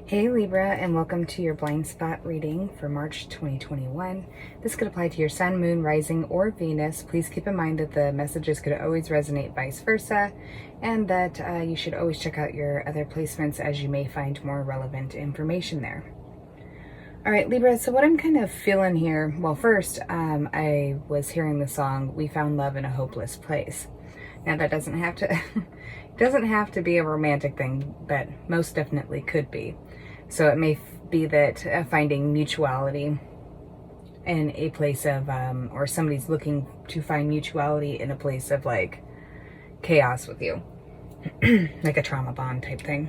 Hey Libra, and welcome to your blind spot reading for March 2021. This could apply to your sun, moon, rising, or Venus. Please keep in mind that the messages could always resonate vice versa, and that you should always check out your other placements as you may find more relevant information there. All right, Libra, so what I'm kind of feeling here, well, first, I was hearing the song, "We Found Love in a Hopeless Place." Now that doesn't have to, doesn't have to be a romantic thing, but most definitely could be. So it may be that finding mutuality in a place of, or somebody's looking to find mutuality in a place of like chaos with you, like a trauma bond type thing,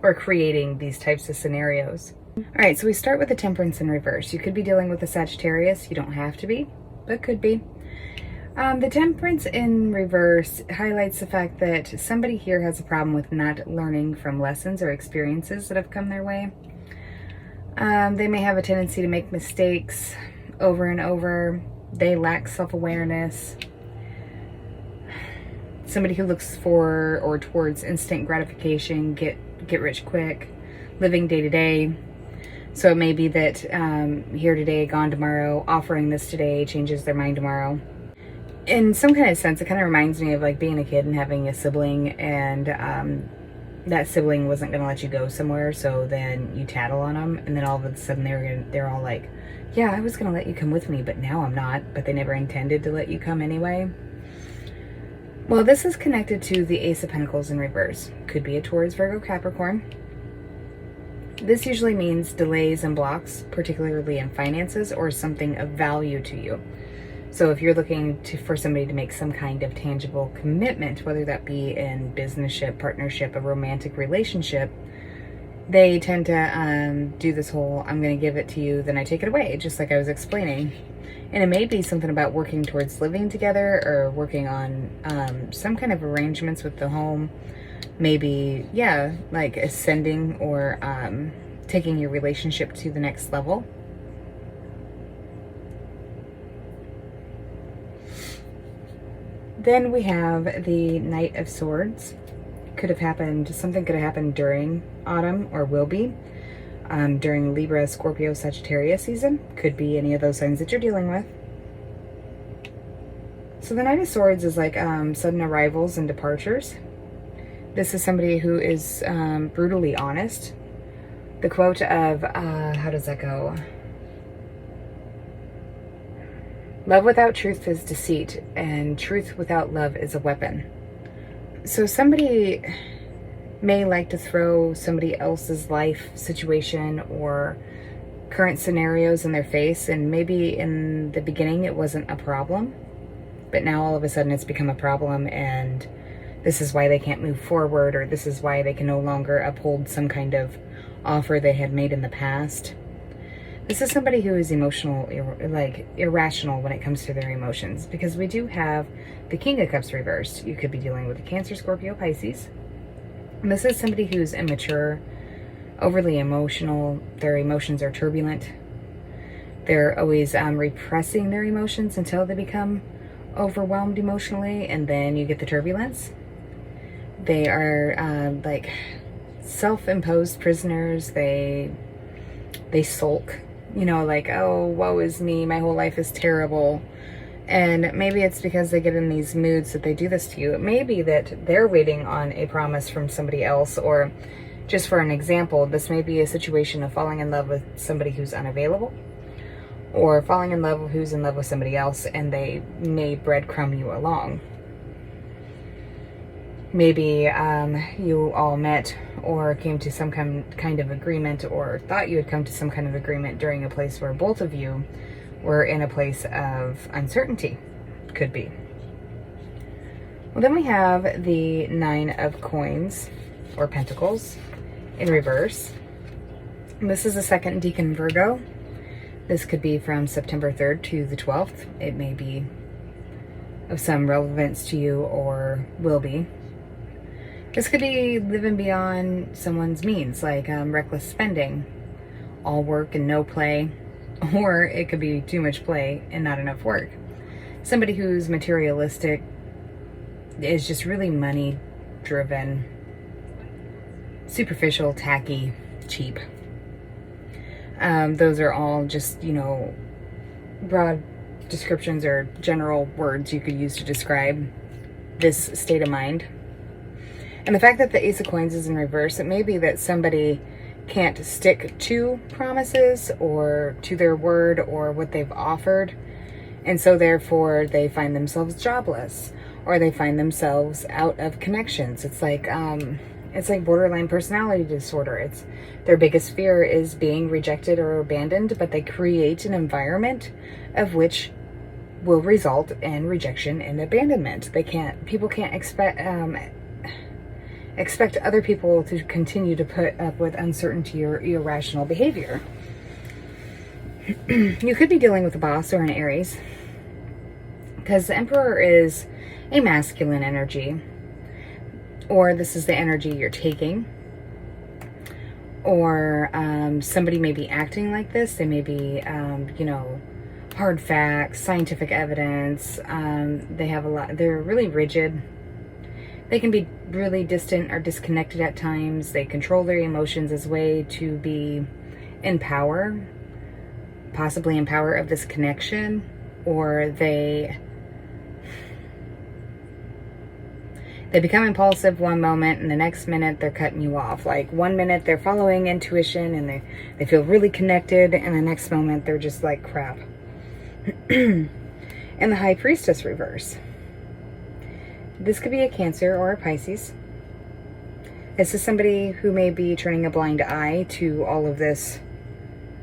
or creating these types of scenarios. All right, so we start with the temperance in reverse. You could be dealing with a Sagittarius. You don't have to be, but could be. The temperance in reverse highlights the fact that somebody here has a problem with not learning from lessons or experiences that have come their way. They may have a tendency to make mistakes over and over. They lack self-awareness. Somebody who looks for or towards instant gratification, get rich quick, living day to day. So it may be that here today, gone tomorrow, offering this today, changes their mind tomorrow. In some kind of sense, it kind of reminds me of like being a kid and having a sibling, and that sibling wasn't going to let you go somewhere, so then you tattle on them, and then all of a sudden they're all like, yeah, I was going to let you come with me, but now I'm not, but they never intended to let you come anyway. Well, this is connected to the Ace of Pentacles in reverse. Could be a Taurus, Virgo, Capricorn. This usually means delays and blocks, particularly in finances or something of value to you. So if you're looking for somebody to make some kind of tangible commitment, whether that be in businessship, partnership, a romantic relationship, they tend to do this whole, I'm going to give it to you, then I take it away, just like I was explaining. And it may be something about working towards living together or working on some kind of arrangements with the home. Maybe, yeah, like ascending or taking your relationship to the next level. Then we have the Knight of Swords. Something could have happened during autumn, or will be, during Libra, Scorpio, Sagittarius season. Could be any of those signs that you're dealing with. So the Knight of Swords is like sudden arrivals and departures. This is somebody who is brutally honest. The quote of, how does that go? Love without truth is deceit, and truth without love is a weapon. So somebody may like to throw somebody else's life situation or current scenarios in their face, and maybe in the beginning it wasn't a problem, but now all of a sudden it's become a problem, and this is why they can't move forward, or this is why they can no longer uphold some kind of offer they had made in the past. This is somebody who is emotional, like irrational when it comes to their emotions, because we do have the King of Cups reversed. You could be dealing with a Cancer, Scorpio, Pisces. And this is somebody who's immature, overly emotional. Their emotions are turbulent. They're always repressing their emotions until they become overwhelmed emotionally, and then you get the turbulence. They are like self-imposed prisoners. They sulk. You know, like, oh, woe is me, my whole life is terrible. And maybe it's because they get in these moods that they do this to you. It may be that they're waiting on a promise from somebody else, or just for an example, this may be a situation of falling in love with somebody who's unavailable, or falling in love with who's in love with somebody else, and they may breadcrumb you along. Maybe you all met or came to some kind of agreement, or thought you had come to some kind of agreement during a place where both of you were in a place of uncertainty. Could be. Well, then we have the Nine of Coins, or Pentacles, in reverse. And this is the second decan Virgo. This could be from September 3rd to the 12th. It may be of some relevance to you, or will be. This could be living beyond someone's means, like reckless spending, all work and no play, or it could be too much play and not enough work. Somebody who's materialistic, is just really money driven, superficial, tacky, cheap. Those are all just, broad descriptions or general words you could use to describe this state of mind. And the fact that the Ace of Coins is in reverse, it may be that somebody can't stick to promises or to their word or what they've offered. And so therefore they find themselves jobless, or they find themselves out of connections. It's like borderline personality disorder. It's their biggest fear is being rejected or abandoned, but they create an environment of which will result in rejection and abandonment. People can't expect other people to continue to put up with uncertainty or irrational behavior. You could be dealing with a boss or an Aries, because the Emperor is a masculine energy, or this is the energy you're taking, or somebody may be acting like this. They may be, hard facts, scientific evidence. They're really rigid. They can be really distant or disconnected at times. They control their emotions as a way to be in power, possibly in power of this connection, or they become impulsive one moment and the next minute they're cutting you off. Like 1 minute they're following intuition and they feel really connected, and the next moment they're just like crap. And the High Priestess reverse. This could be a Cancer or a Pisces. This is somebody who may be turning a blind eye to all of this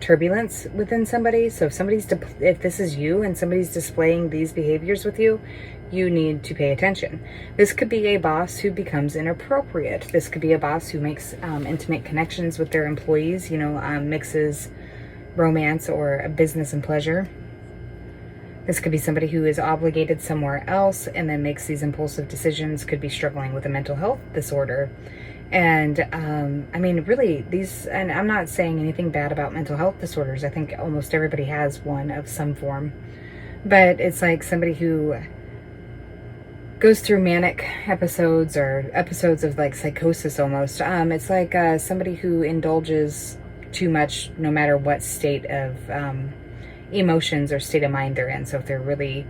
turbulence within somebody. So if this is you and somebody's displaying these behaviors with you, you need to pay attention. This could be a boss who becomes inappropriate. This could be a boss who makes intimate connections with their employees, mixes romance or a business and pleasure. This could be somebody who is obligated somewhere else and then makes these impulsive decisions, could be struggling with a mental health disorder. And really and I'm not saying anything bad about mental health disorders. I think almost everybody has one of some form. But it's like somebody who goes through manic episodes or episodes of like psychosis almost. It's like somebody who indulges too much no matter what state of emotions or state of mind they're in. So if they're really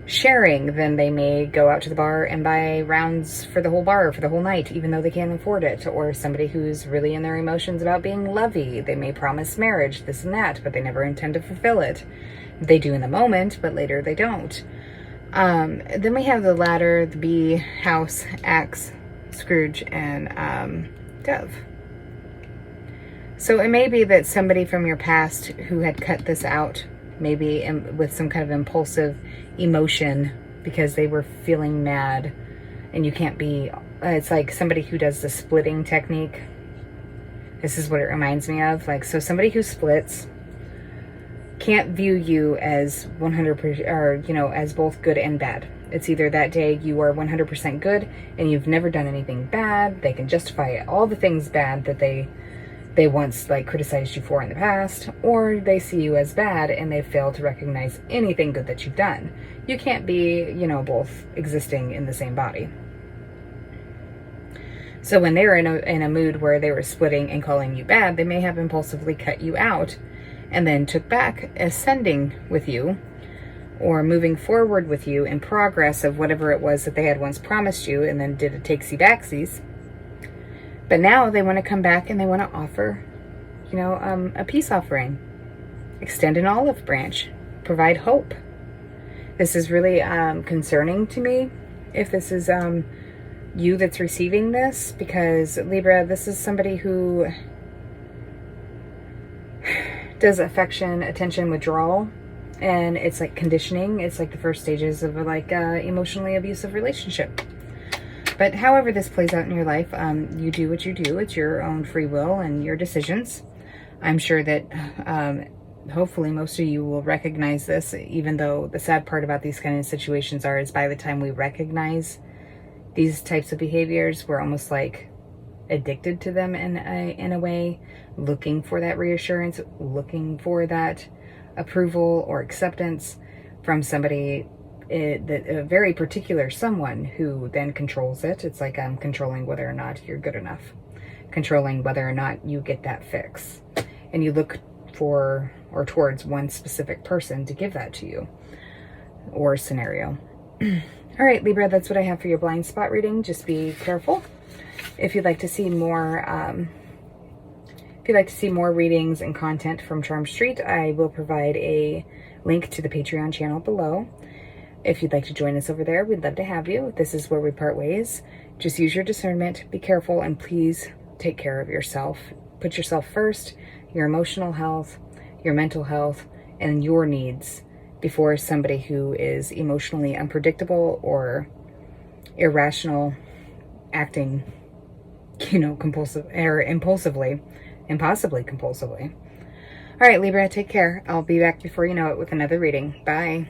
sharing, then they may go out to the bar and buy rounds for the whole bar for the whole night, even though they can't afford it. Or somebody who's really in their emotions about being lovey. They may promise marriage, this and that, but they never intend to fulfill it. They do in the moment, but later they don't. Then we have the ladder, the bee, house, axe, Scrooge, and dove. So it may be that somebody from your past who had cut this out, maybe with some kind of impulsive emotion because they were feeling mad, and you can't be, it's like somebody who does the splitting technique. This is what it reminds me of. Like, so somebody who splits can't view you as 100%, or, as both good and bad. It's either that day you are 100% good and you've never done anything bad. They can justify all the things bad that they once criticized you for in the past, or they see you as bad and they fail to recognize anything good that you've done. You can't be, both existing in the same body. So when they were in a mood where they were splitting and calling you bad, they may have impulsively cut you out and then took back, ascending with you or moving forward with you in progress of whatever it was that they had once promised you, and then did a takesy-backsies. But now they want to come back and they want to offer, a peace offering, extend an olive branch, provide hope. This is really concerning to me if this is you that's receiving this, because Libra, this is somebody who does affection, attention, withdrawal, and it's like conditioning. It's like the first stages of emotionally abusive relationship. But however this plays out in your life, you do what you do. It's your own free will and your decisions. I'm sure that hopefully most of you will recognize this, even though the sad part about these kind of situations is by the time we recognize these types of behaviors, we're almost like addicted to them in a way, looking for that reassurance, looking for that approval or acceptance from somebody, a very particular someone who then controls it. It's like I'm controlling whether or not you're good enough. controlling whether or not you get that fix. And you look for or towards one specific person to give that to you or scenario. All right, Libra, that's what I have for your blind spot reading. Just be careful. If you'd like to see more, readings and content from Charm Street, I will provide a link to the Patreon channel below. If you'd like to join us over there, we'd love to have you. This is where we part ways. Just use your discernment, be careful, and please take care of yourself. Put yourself first, your emotional health, your mental health, and your needs before somebody who is emotionally unpredictable or irrational, acting, compulsive or impulsively, and possibly compulsively. All right, Libra, take care. I'll be back before you know it with another reading. Bye.